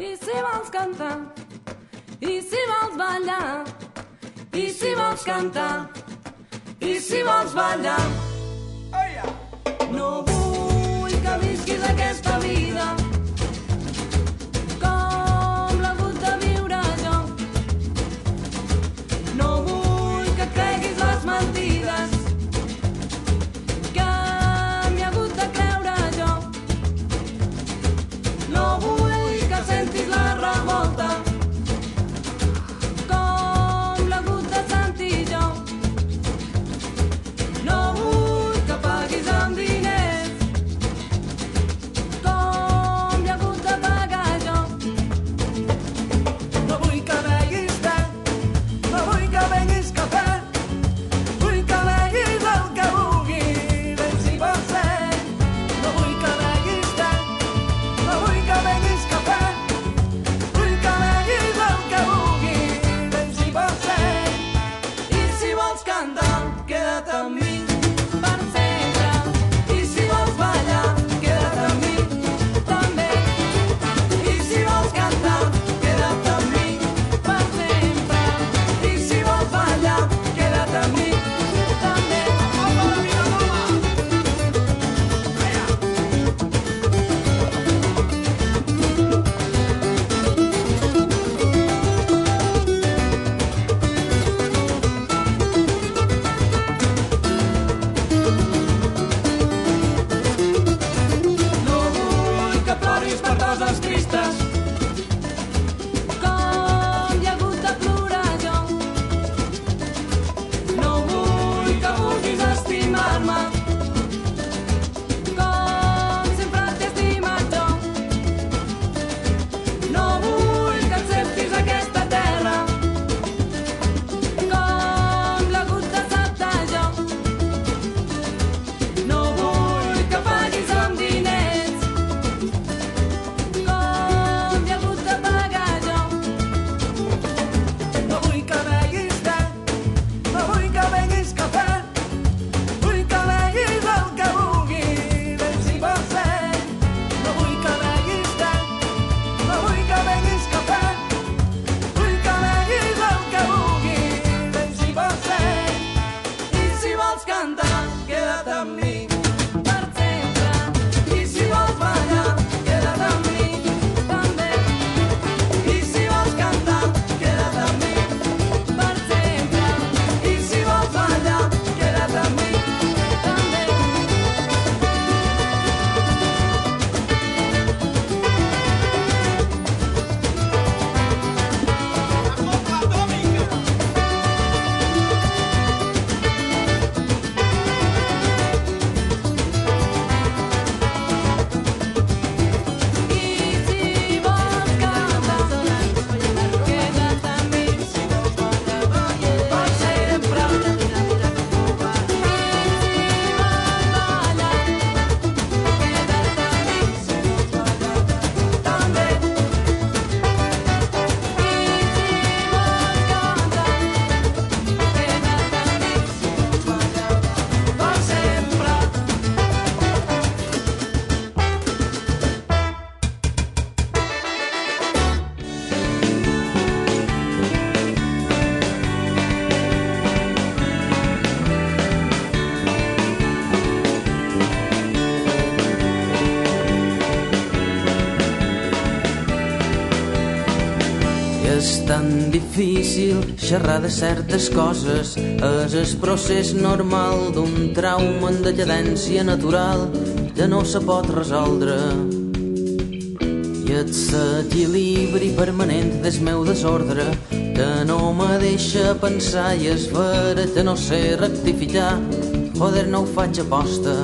I si vols cantar, i si vols ballar, i si vols cantar, i si vols ballar. No vull que visquis aquesta vida com l'he hagut de viure jo. No vull que creguis les mentides que m'hi he hagut de creure jo. No vull que sentis la revolta com l'he hagut de sentir jo. No vull que paguis amb diners com l'he hagut de pagar jo. No vull que beguis te, no vull que beguis cafè, vull que beguis el que vulguis, ben si pot ser. No vull que beguis te, no vull que beguis cafè, vull que beguis el que vulguis, ben si pot ser. I si vols cantar, queda't amb mi per sempre. I si vols ballar, queda't amb mi també. I si vols cantar, queda't amb mi per sempre. I si vols ballar, queda't amb mi també. No vull que ploris per coses tristes com hi he hagut de plorar jo. No vull que vulguis estimar-me com sempre t'he estimat jo. No vull que acceptis aquesta terra com l'he hagut d'acceptar jo. No vull que paguis amb diners com hi he hagut de pagar jo. No vull que beguis te, no vull que beguis cafè, vull que beguis el que vulguis, ben si pot ser. No vull que beguis te, no vull que beguis cafè, vull que beguis el que vulguis, ben si pot ser. I si vols cantar, queda't amb mi per sempre. I si vols ballar, queda't amb mi també. I si vols cantar, queda't amb mi per sempre. I si vols ballar, queda't amb mi també. I si vols cantar, queda't amb mi per sempre. I si vols ballar, És tan difícil xerrar de certes coses, és el procés normal d'un trauma en decadència natural que no se pot resoldre. I és l'equilibri permanent del meu desordre que no me deixa pensar i és vera que no sé rectificar, joder, no ho faig aposta.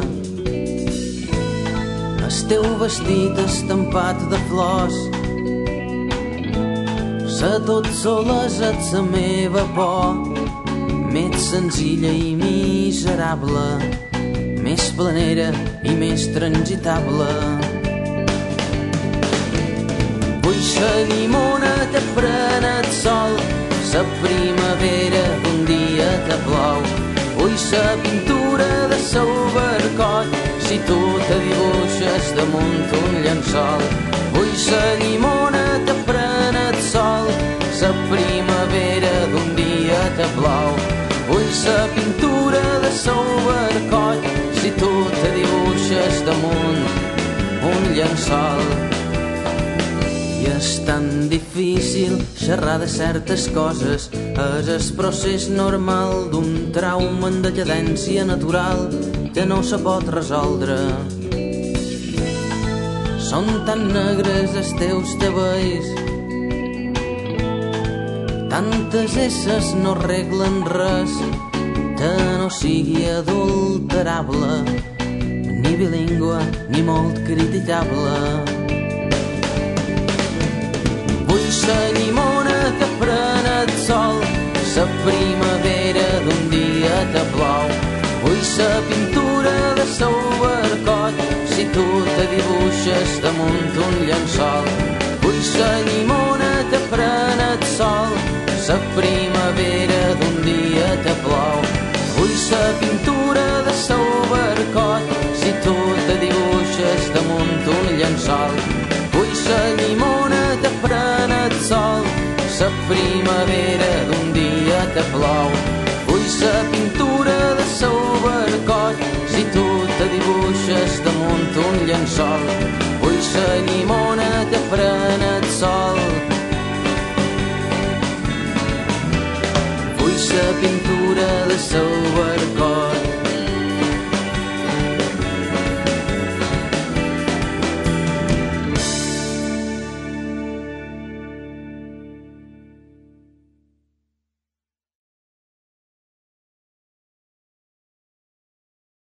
El teu vestit estampat de flors, sa tot solesa és la meva por, més senzilla i miserable, més planera i més transitable. Vull sa llimona que pren el sol, sa primavera d'un dia que plou. Vull sa pintura de sa obercoll, si tu te dibuixes damunt un llençol. Vull sa llimona que sa pintura de seu barcoll si tu te dibuixes damunt un llençol. I és tan difícil xerrar de certes coses, és el procés normal d'un trauma en decadència natural que no se pot resoldre. Són tan negres els teus cabells, tantes esses no arreglen res que no sigui adulterable, ni bilingüe ni molt criticable. Vull sa llimona que pren el sol, sa primavera d'un dia que plou. Vull sa pintura de seu barcoll si tu te dibuixes damunt un llençol. Vull sa llimona que pren el sol, sa primavera d'un dia que plou. Vull sa pintura de seu barcoll si tu te dibuixes damunt un llençol. Vull sa llimona que pren el sol, sa primavera d'un dia que plou. Vull sa pintura de seu barcoll si tu te dibuixes damunt un llençol. Vull sa llimona que pren el sol. Vull sa pintura de seu barcoll